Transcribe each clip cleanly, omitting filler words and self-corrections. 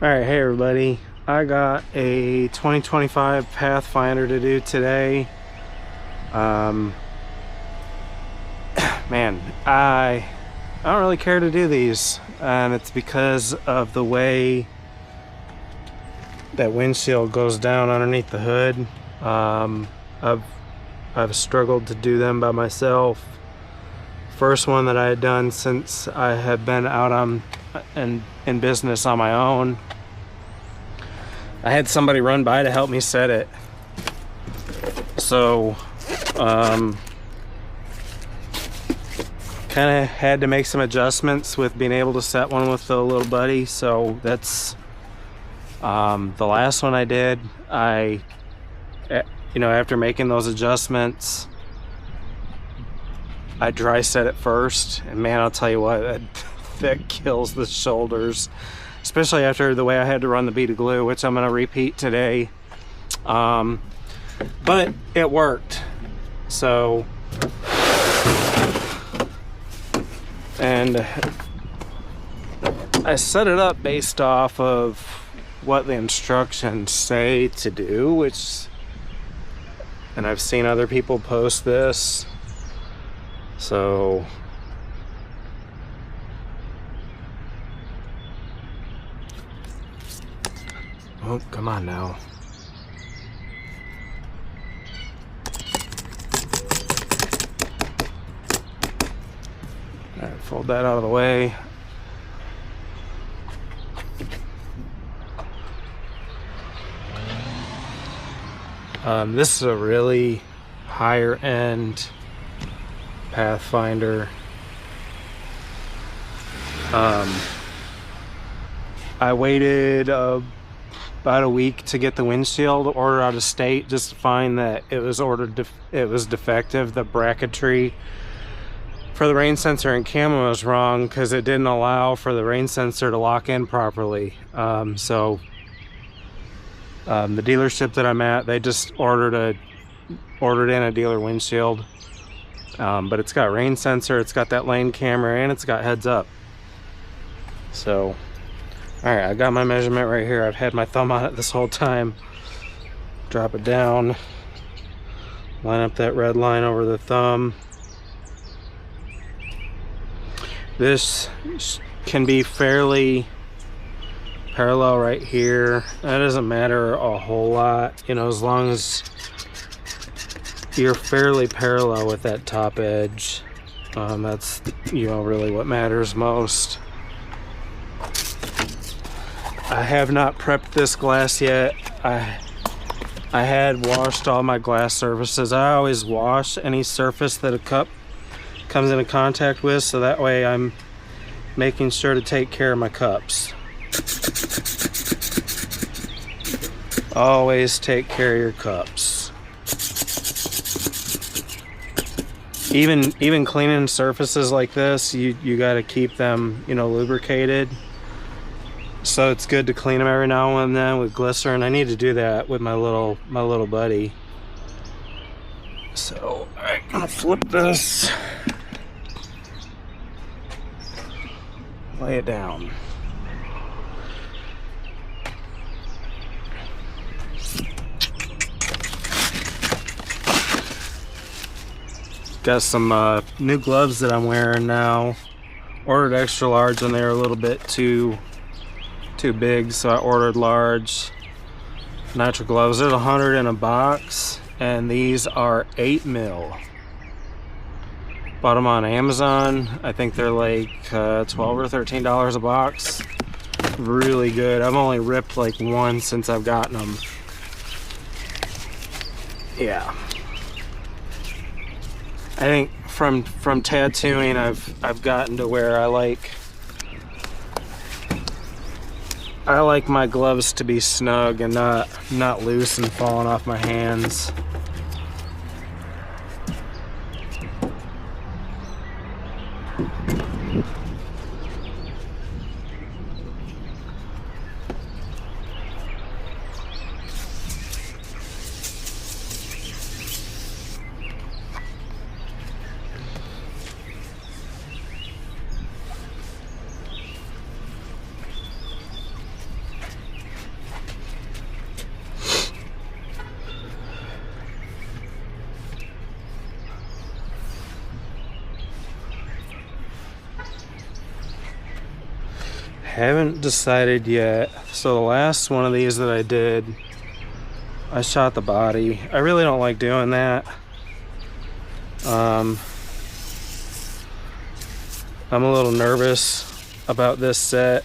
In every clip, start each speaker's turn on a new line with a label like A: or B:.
A: Alright, hey everybody. I got a 2025 Pathfinder to do today. Man, I don't really care to do these, and it's because of the way that windshield goes down underneath the hood. I've struggled to do them by myself. First one that I had done since I had been out in business on my own. I had somebody run by to help me set it. So, kind of had to make some adjustments with being able to set one with the little buddy. So that's the last one I did. After making those adjustments, I dry set it first, and man, I'll tell you what, that kills the shoulders, especially after the way I had to run the bead of glue, which I'm going to repeat today. But it worked. So, and I set it up based off of what the instructions say to do, and I've seen other people post this. So oh, come on now. All right, fold that out of the way. This is a really higher end Pathfinder. I waited about a week to get the windshield ordered out of state, just to find that it was defective. The bracketry for the rain sensor and camera was wrong because it didn't allow for the rain sensor to lock in properly. The dealership that I'm at, they just ordered in a dealer windshield, but it's got rain sensor, it's got that lane camera, and it's got heads up. So, all right, I got my measurement right here. I've had my thumb on it this whole time. Drop it down, line up that red line over the thumb. This can be fairly parallel right here. That doesn't matter a whole lot, as long as you're fairly parallel with that top edge. That's really what matters most. I have not prepped this glass yet. I had washed all my glass surfaces. I always wash any surface that a cup comes into contact with, so that way I'm making sure to take care of my cups. Always take care of your cups. Even cleaning surfaces like this, you got to keep them lubricated. So it's good to clean them every now and then with glycerin. I need to do that with my little buddy. So I'm gonna flip this, lay it down. Got some new gloves that I'm wearing now. Ordered extra large and they were a little bit too big, so I ordered large nitrile gloves. There's 100 in a box, and these are 8 mil. Bought them on Amazon. I think they're like $12 or $13 a box. Really good. I've only ripped like one since I've gotten them. Yeah. I think from tattooing, I've gotten to where I like my gloves to be snug and not loose and falling off my hands. Haven't decided yet. So the last one of these that I did, I shot the body. I really don't like doing that. I'm a little nervous about this set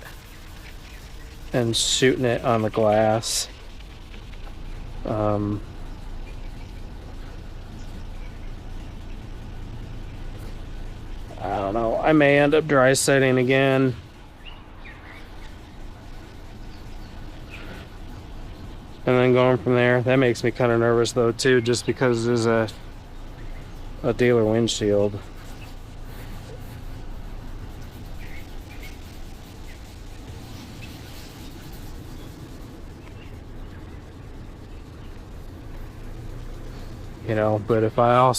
A: and shooting it on the glass. I don't know. I may end up dry setting again. And then going from there. That makes me kind of nervous though too, just because there's a dealer windshield. You know, but if I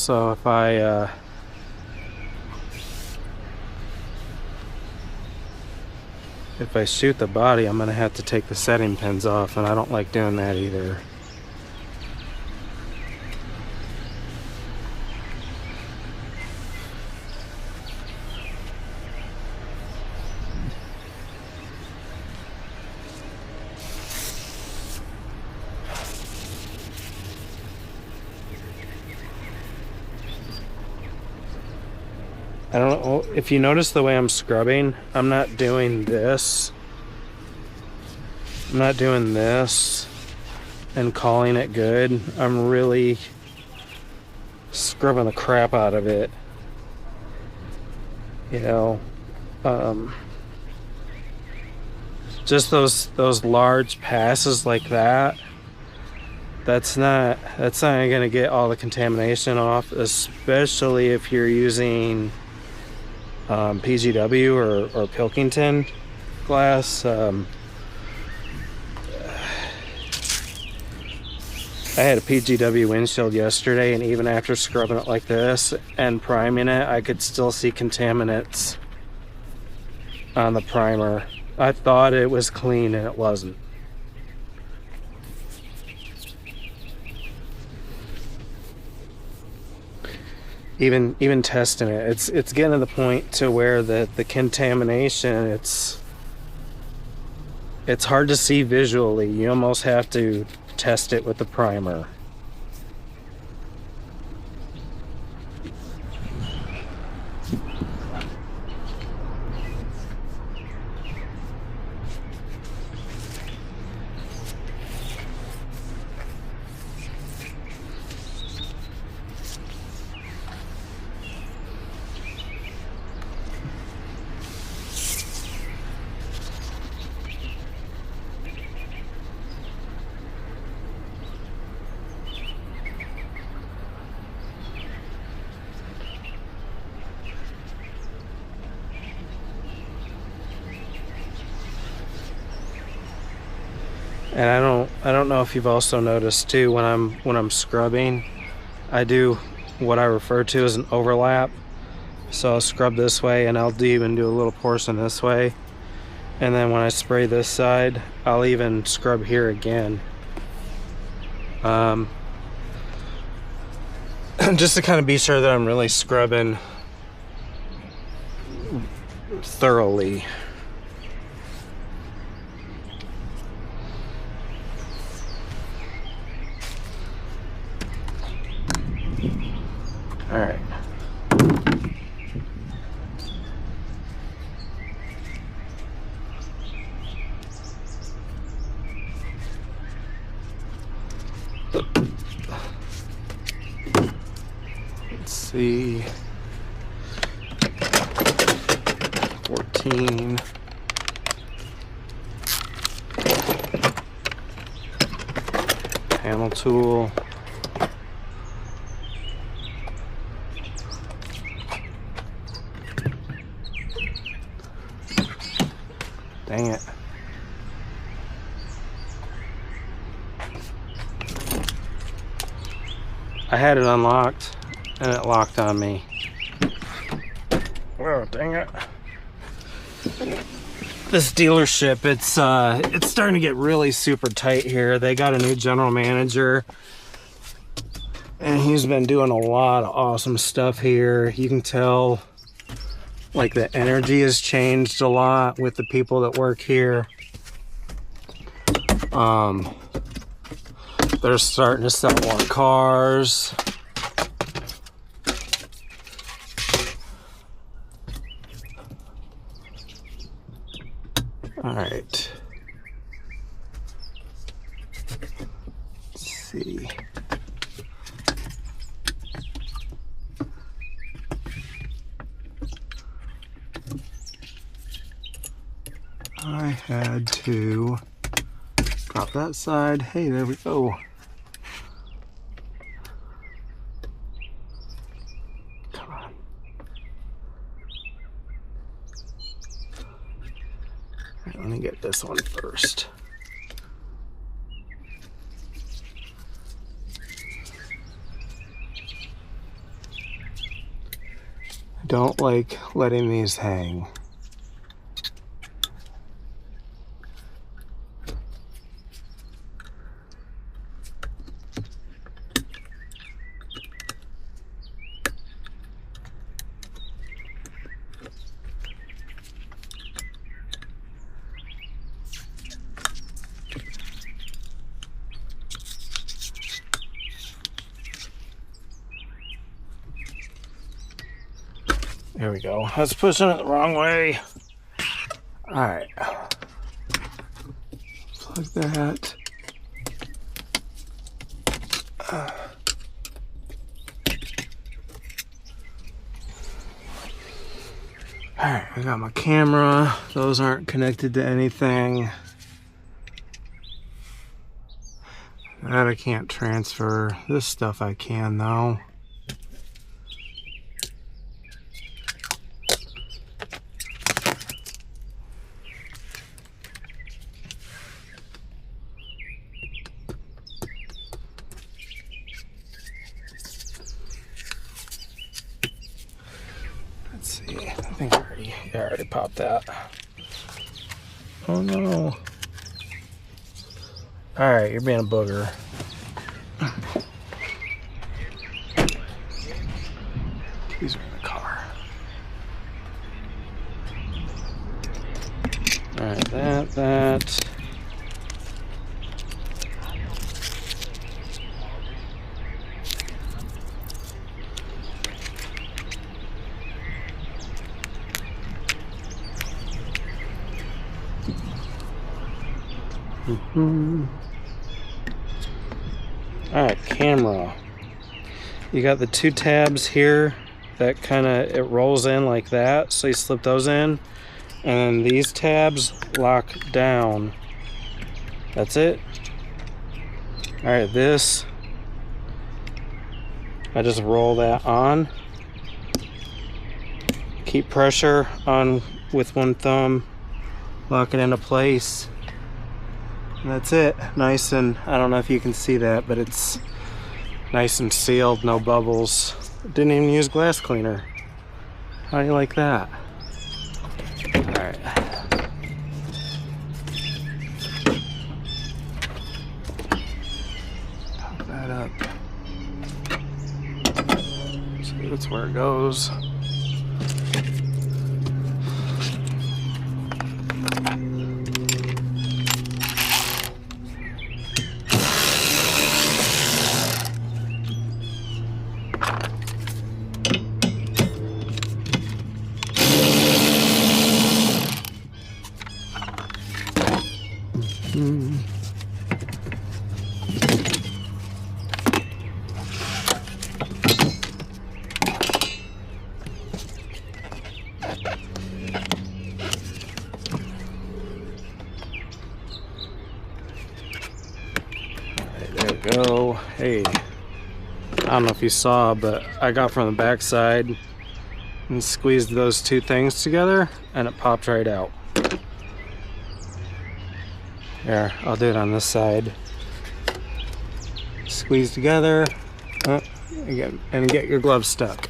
A: shoot the body, I'm gonna have to take the setting pins off, and I don't like doing that either. I don't know if you notice the way I'm scrubbing. I'm not doing this. I'm not doing this and calling it good. I'm really scrubbing the crap out of it. You know, just those large passes like that. That's not gonna get all the contamination off, especially if you're using PGW or Pilkington glass. I had a PGW windshield yesterday, and even after scrubbing it like this and priming it, I could still see contaminants on the primer. I thought it was clean and it wasn't. Even testing it, it's getting to the point to where the contamination, it's hard to see visually. You almost have to test it with the primer. And I don't know if you've also noticed too, when I'm scrubbing, I do what I refer to as an overlap. So I'll scrub this way, and I'll even do a little portion this way, and then when I spray this side, I'll even scrub here again, just to kind of be sure that I'm really scrubbing thoroughly. All right. Let's see. 14. Panel tool. Dang it. I had it unlocked and it locked on me. Oh, dang it. This dealership, it's starting to get really super tight here. They got a new general manager, and he's been doing a lot of awesome stuff here. You can tell like the energy has changed a lot with the people that work here. They're starting to sell more cars. All right. Let's see. I had to drop that side. Hey, there we go. Come on. All right, let me get this one first. I don't like letting these hang. There we go. I was pushing it the wrong way. All right. Plug that. All right, I got my camera. Those aren't connected to anything. That I can't transfer. This stuff I can though. Let's see. I think I already popped that. Oh no. All right, you're being a booger. These are in the car. All right, that. All right, camera. You got the two tabs here that kind of, it rolls in like that, so you slip those in, and then these tabs lock down. That's it. All right, this, I just roll that on. Keep pressure on with one thumb, lock it into place. And that's it. Nice, and I don't know if you can see that, but it's nice and sealed, no bubbles. Didn't even use glass cleaner. How do you like that? Alright. Pop that up. So that's where it goes. There we go. Hey, I don't know if you saw, but I got from the back side and squeezed those two things together and it popped right out. Here, I'll do it on this side. Squeeze together, and get your glove stuck.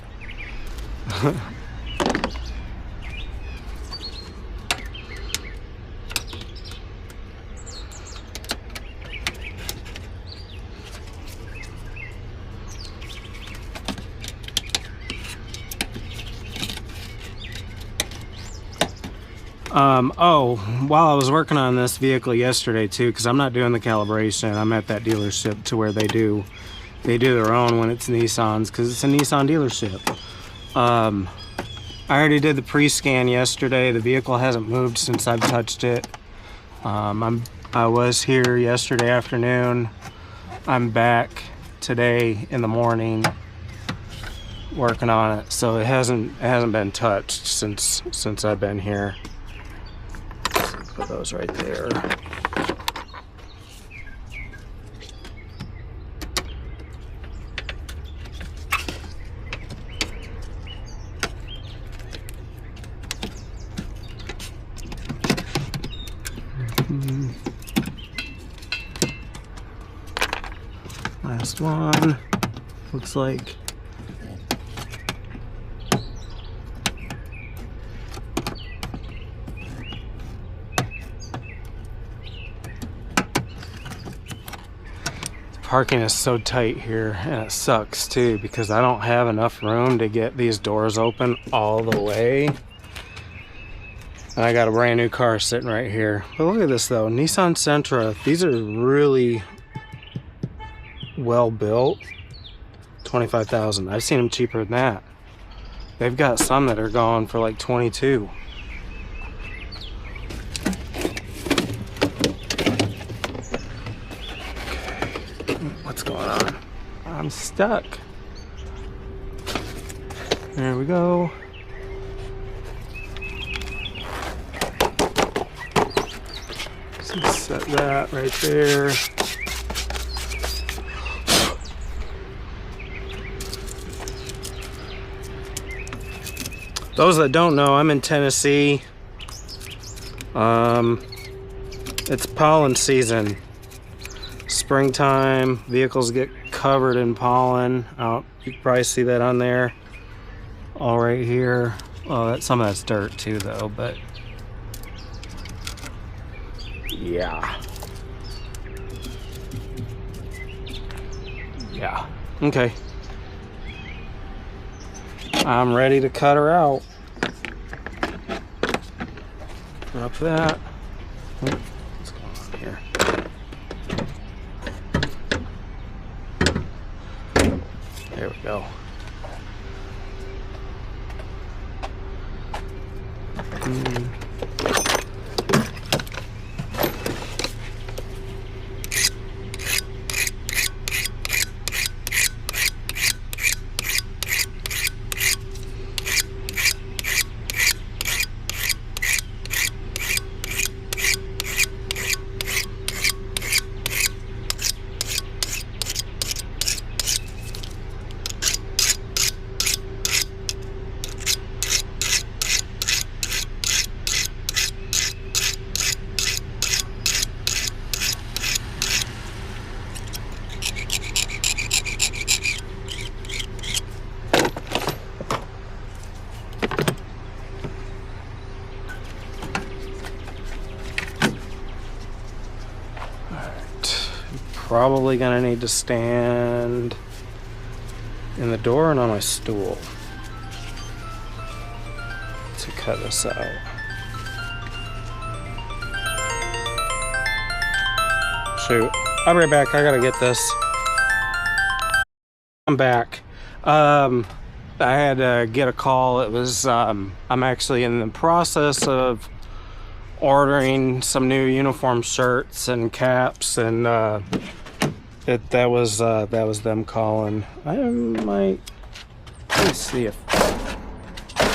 A: Oh, while I was working on this vehicle yesterday too, because I'm not doing the calibration, I'm at that dealership to where they do their own when it's Nissans, because it's a Nissan dealership. I already did the pre-scan yesterday. The vehicle hasn't moved since I've touched it. I was here yesterday afternoon. I'm back today in the morning working on it, so it hasn't been touched since I've been here. Let's put those right there. Last one. Looks like parking is so tight here, and it sucks too because I don't have enough room to get these doors open all the way. And I got a brand new car sitting right here. But look at this though, Nissan Sentra. These are really well built. 25,000. I've seen them cheaper than that. They've got some that are going for like 22. What's going on? I'm stuck. There we go. So set that right there. Those that don't know, I'm in Tennessee. It's pollen season. Springtime, vehicles get covered in pollen. You can probably see that on there. All right here. Oh, some of that's dirt too though, but yeah. Yeah, okay. I'm ready to cut her out. Drop that. What's going on here? There we go. Probably gonna need to stand in the door and on my stool to cut this out. Shoot, I'll be right back. I gotta get this. I'm back. I had to get a call. It was I'm actually in the process of ordering some new uniform shirts and caps, and that was them calling. I might, let's see if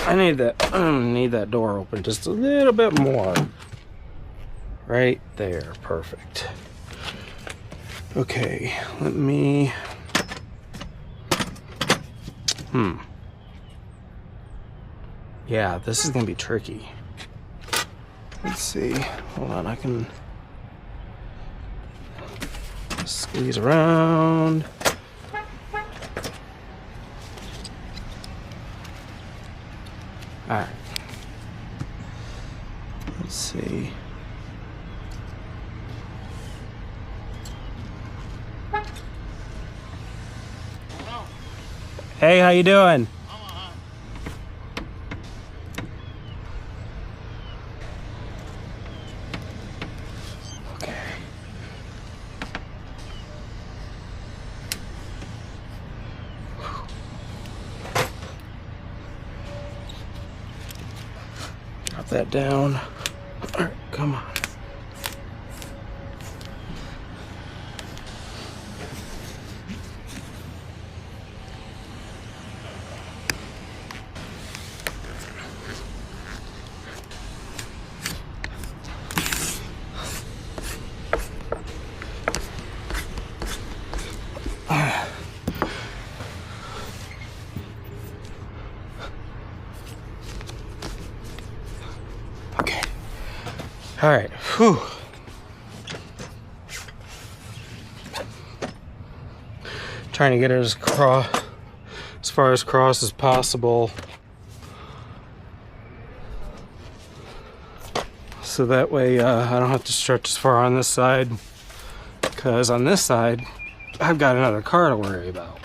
A: I need that door open just a little bit more. Right there, perfect. Okay, let me yeah, this is gonna be tricky. Let's see. Hold on, I can squeeze around. All right. Let's see. Hey, how you doing? that down. All right, come on. All right, whew. Trying to get it as far across as possible, so that way I don't have to stretch as far on this side, because on this side I've got another car to worry about.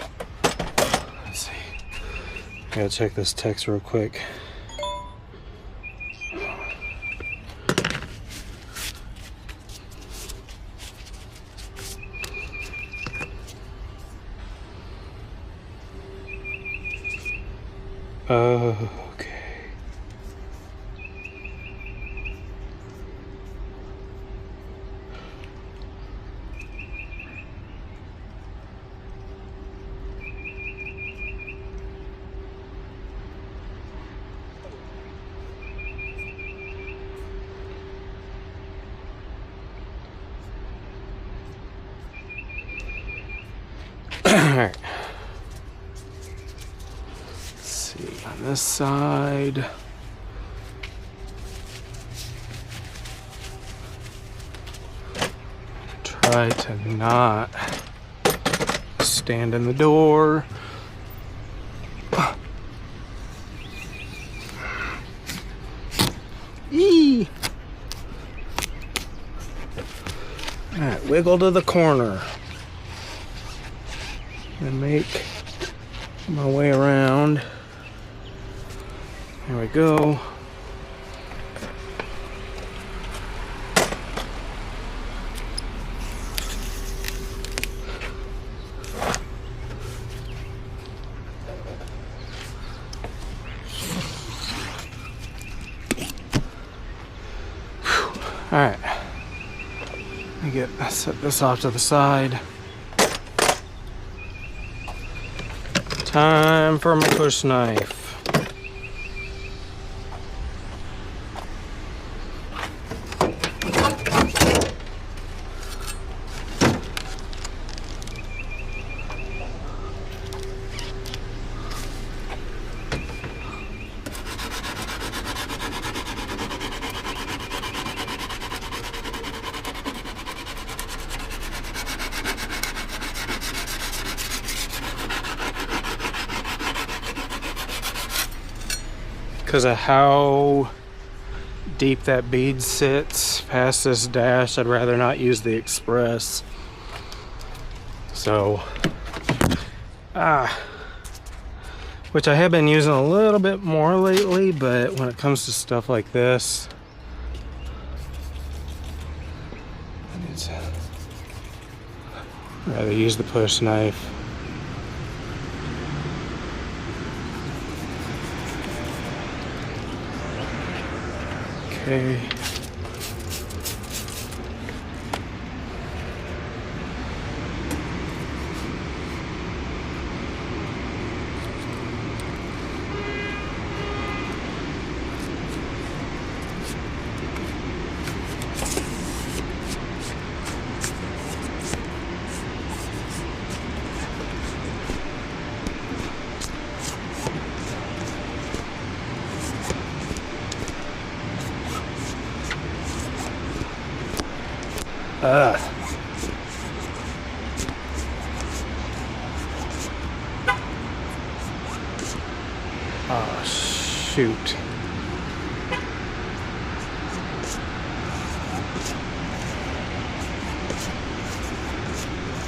A: Let's see. Gotta check this text real quick. Okay. All right. On this side, try to not stand in the door. Eee! All right, wiggle to the corner and make my way around. There we go. All right. Set this off to the side. Time for my push knife. Because of how deep that bead sits past this dash, I'd rather not use the Express. So, which I have been using a little bit more lately, but when it comes to stuff like this, I'd rather use the push knife. Okay. Oh, shoot.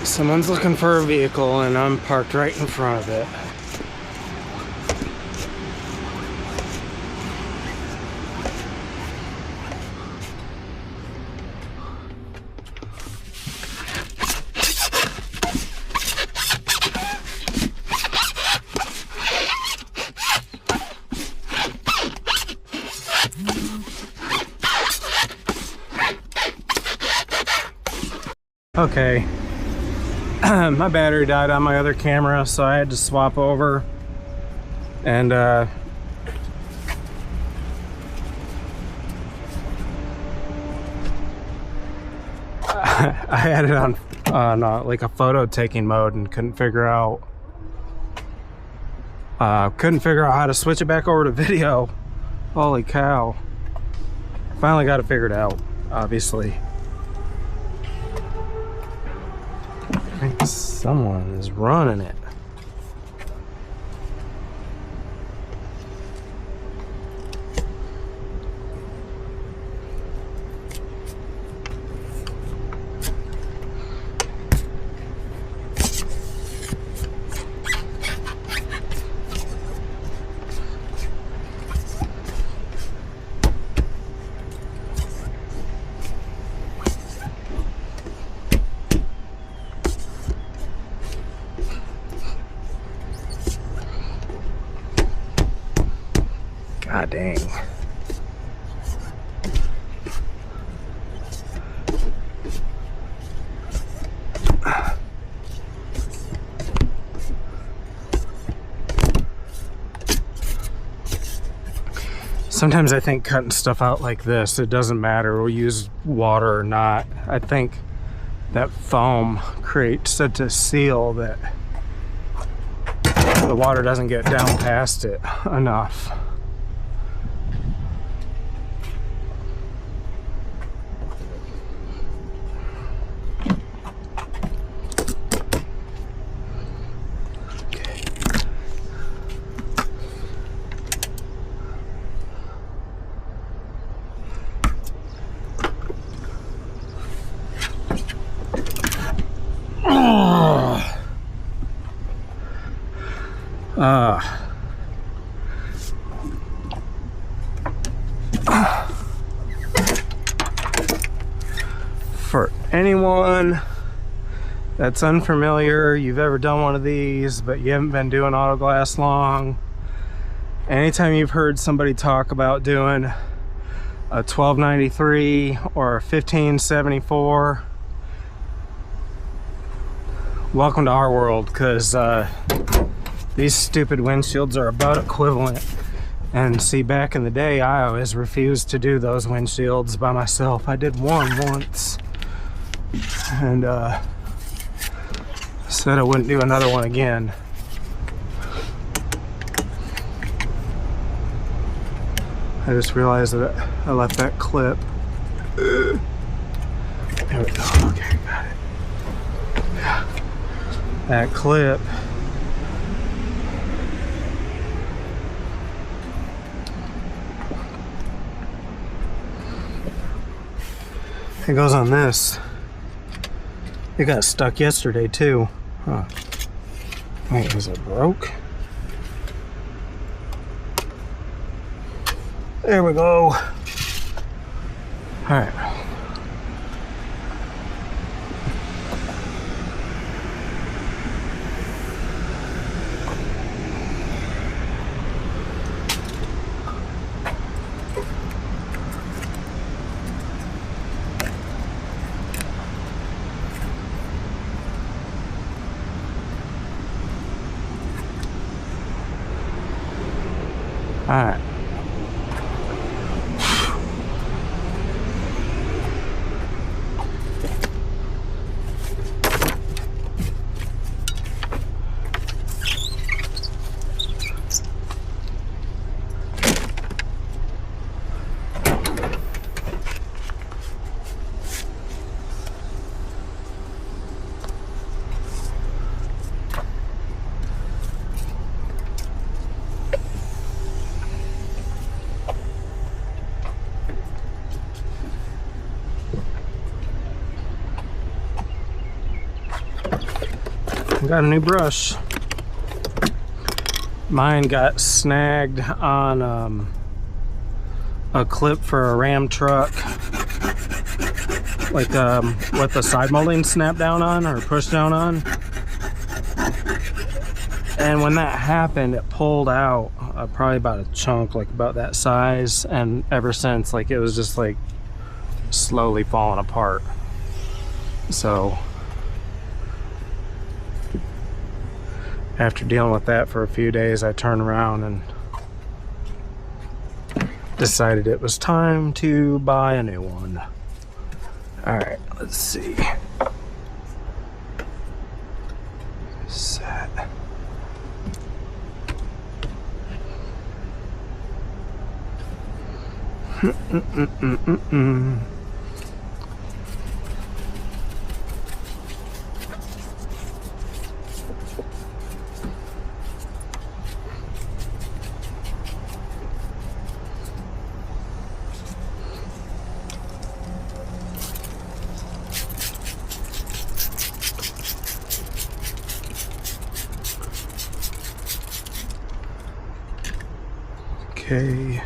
A: Someone's looking for a vehicle and I'm parked right in front of it. Okay. My battery died on my other camera, so I had to swap over. And I had it on like a photo taking mode and couldn't figure out how to switch it back over to video. Holy cow. Finally got it figured out, obviously. I think someone is running it. God dang. Sometimes I think cutting stuff out like this, it doesn't matter we use water or not. I think that foam creates such a seal that the water doesn't get down past it enough. For anyone that's unfamiliar, you've ever done one of these, but you haven't been doing auto glass long, anytime you've heard somebody talk about doing a 1293 or a 1574, welcome to our world, because these stupid windshields are about equivalent. And see, back in the day, I always refused to do those windshields by myself. I did one once, and said I wouldn't do another one again. I just realized that I left that clip. There we go. Okay, got it. That clip. It goes on this. It got stuck yesterday too. Huh. Wait, is it broke? There we go. Alright. Alright. Got a new brush. Mine got snagged on a clip for a Ram truck, like what the side molding snapped down on or pushed down on. And when that happened, it pulled out probably about a chunk, like about that size, and ever since, like, it was just like slowly falling apart. So after dealing with that for a few days, I turned around and decided it was time to buy a new one. All right, let's see. Set. Okay.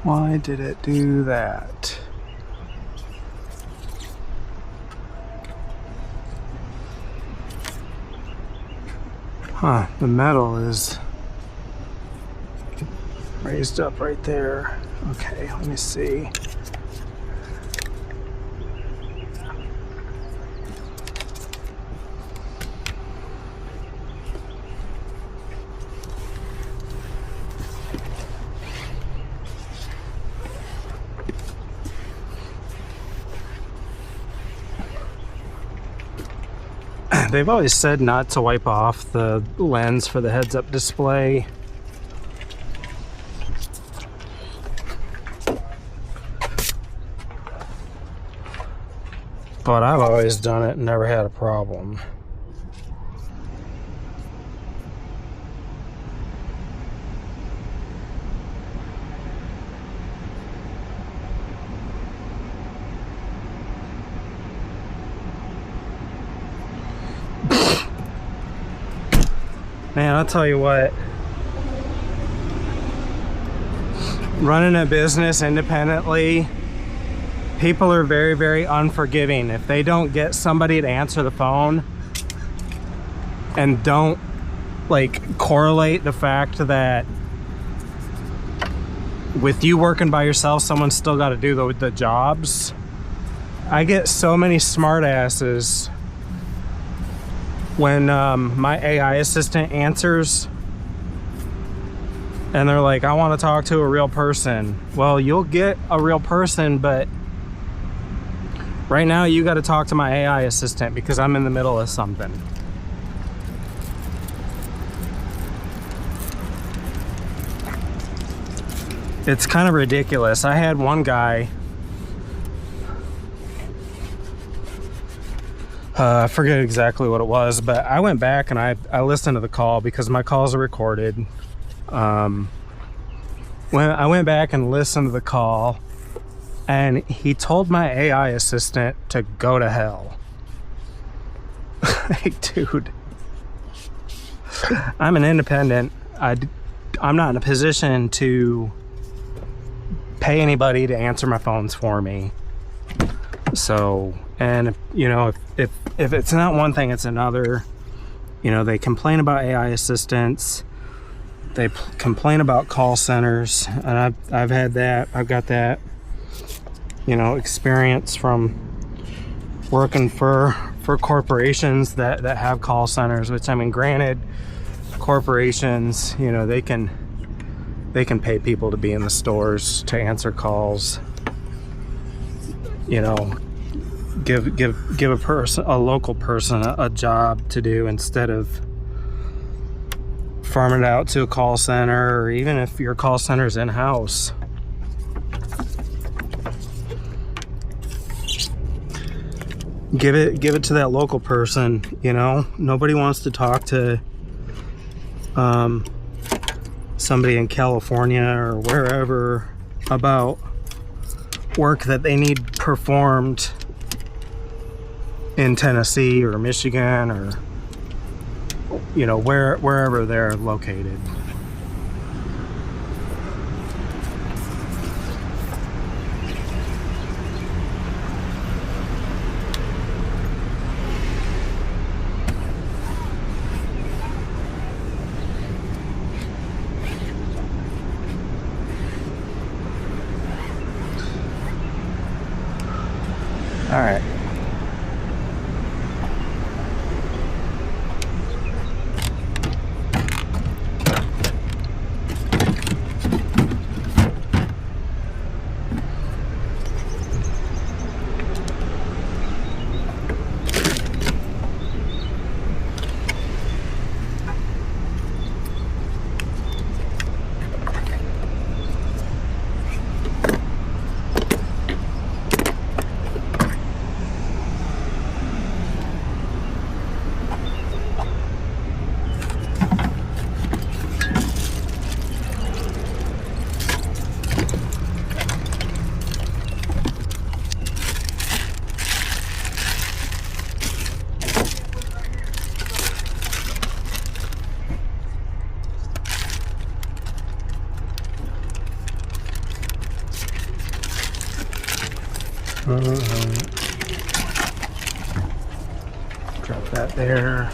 A: Why did it do that? Huh, the metal is raised up right there. Okay, let me see. They've always said not to wipe off the lens for the heads-up display. But I've always done it and never had a problem. Man, I'll tell you what, running a business independently, people are very, very unforgiving. If they don't get somebody to answer the phone and don't like correlate the fact that with you working by yourself, someone's still got to do the jobs. I get so many smart asses when my AI assistant answers and they're like, I want to talk to a real person. Well, you'll get a real person, but right now you got to talk to my AI assistant because I'm in the middle of something. It's kind of ridiculous. I had one guy I forget exactly what it was, but I went back and I listened to the call because my calls are recorded. When I went back and listened to the call, and he told my AI assistant to go to hell. Like, dude, I'm an independent. I'm not in a position to pay anybody to answer my phones for me. So, and you know, if it's not one thing, it's another. You know, they complain about AI assistants. They complain about call centers, and I've had that. I've got that, you know, experience from working for corporations that have call centers. Which, I mean, granted, corporations, you know, they can pay people to be in the stores to answer calls. You know, give a local person a job to do instead of farm it out to a call center, or even if your call center's in-house. Give it to that local person. You know, nobody wants to talk to somebody in California or wherever about work that they need performed in Tennessee or Michigan, or, you know, wherever they're located. All right. Drop that there.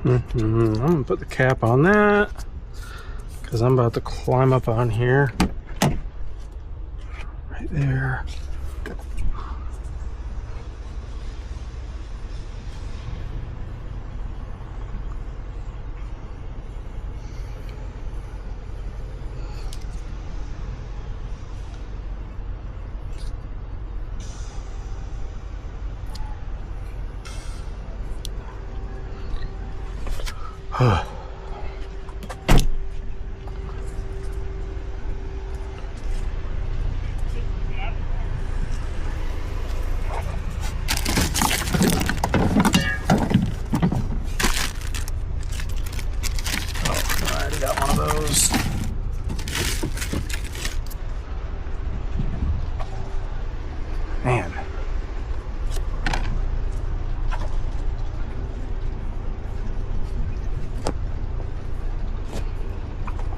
A: I'm gonna put the cap on that because I'm about to climb up on here. Right there. Man.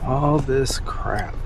A: All this crap.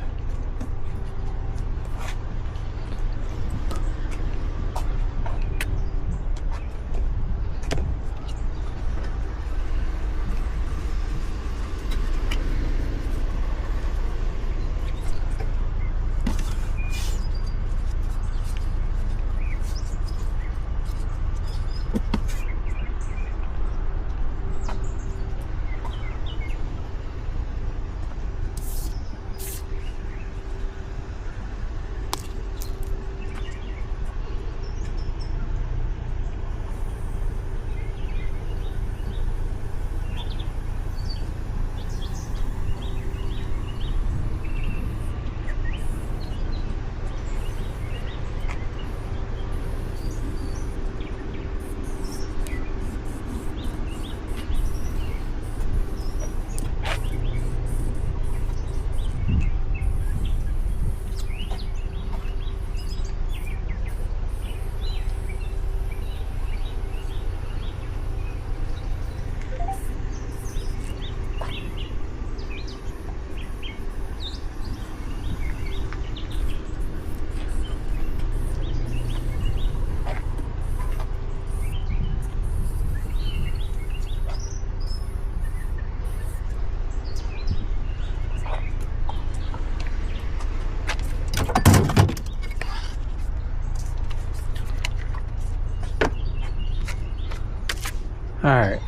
A: All right.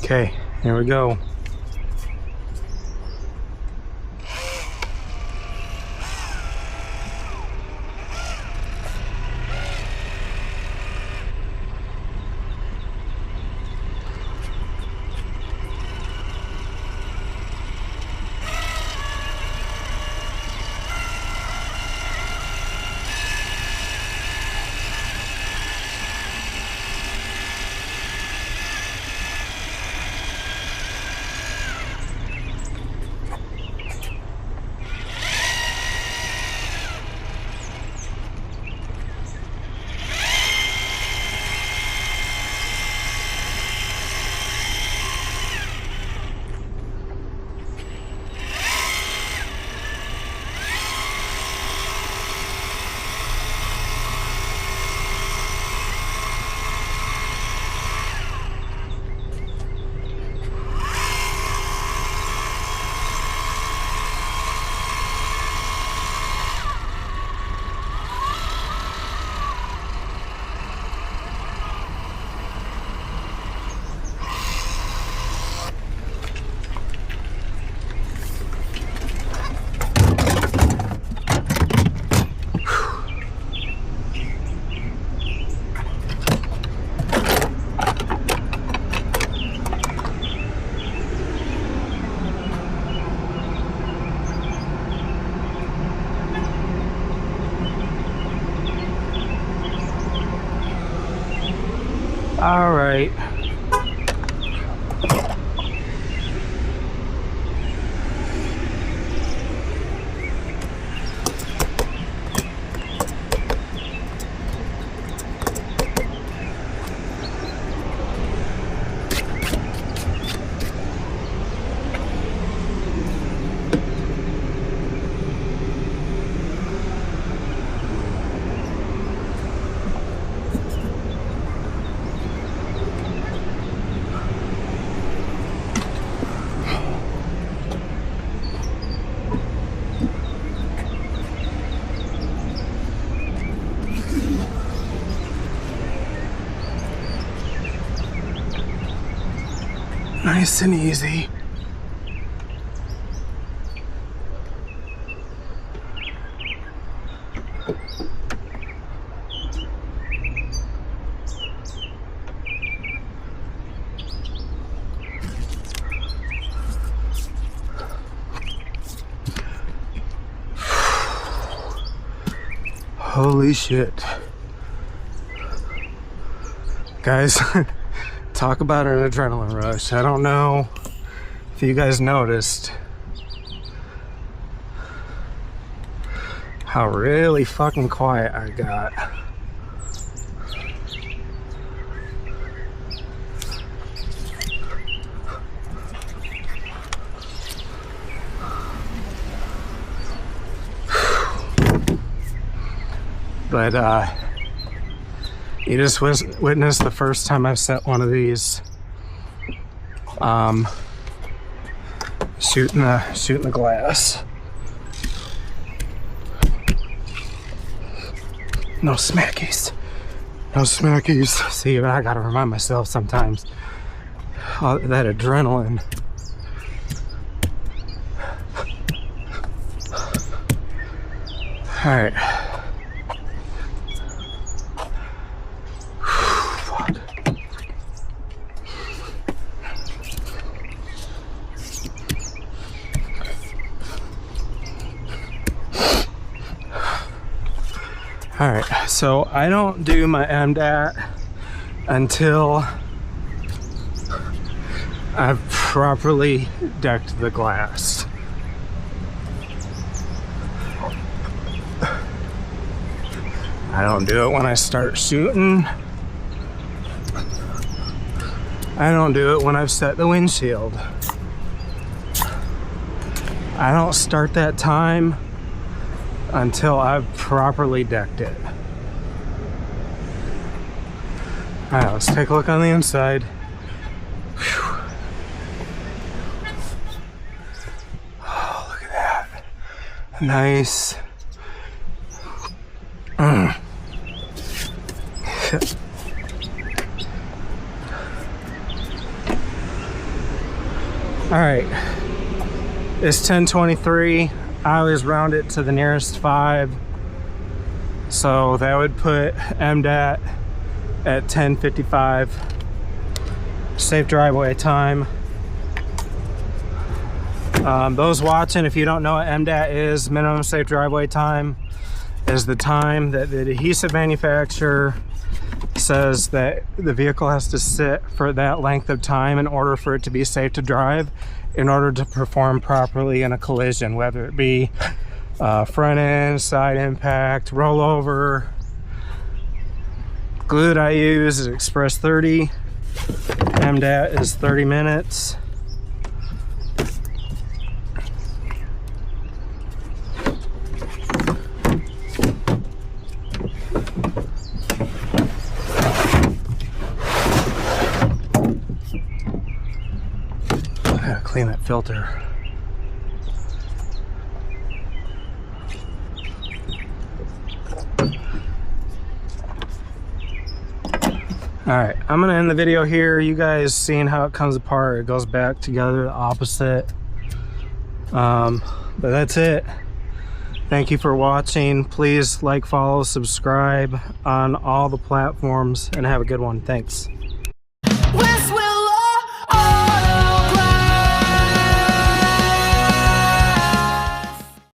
A: Okay, here we go. All right. Nice and easy. Holy shit. Guys, talk about an adrenaline rush. I don't know if you guys noticed how really fucking quiet I got. But you just witnessed the first time I've set one of these. Shooting the glass. No smackies. No smackies. See, I gotta remind myself sometimes. All that adrenaline. All right. Alright, so I don't do my MDAT until I've properly decked the glass. I don't do it when I start shooting. I don't do it when I've set the windshield. I don't start that time until I've properly decked it. All right, let's take a look on the inside. Whew. Oh, look at that. Nice. All right, it's 10:23. I always round it to the nearest 5, so that would put MDAT at 10:55. Safe driveway time. Those watching, if you don't know what MDAT is, minimum safe driveway time, is the time that the adhesive manufacturer says that the vehicle has to sit for that length of time in order for it to be safe to drive, in order to perform properly in a collision, whether it be front end, side impact, rollover. Glue that I use is Express 30. MDAT is 30 minutes. Clean that filter. All right, I'm gonna end the video here. You guys seeing how it comes apart. It goes back together the opposite. But that's it. Thank you for watching. Please like, follow, subscribe on all the platforms, and have a good one. Thanks.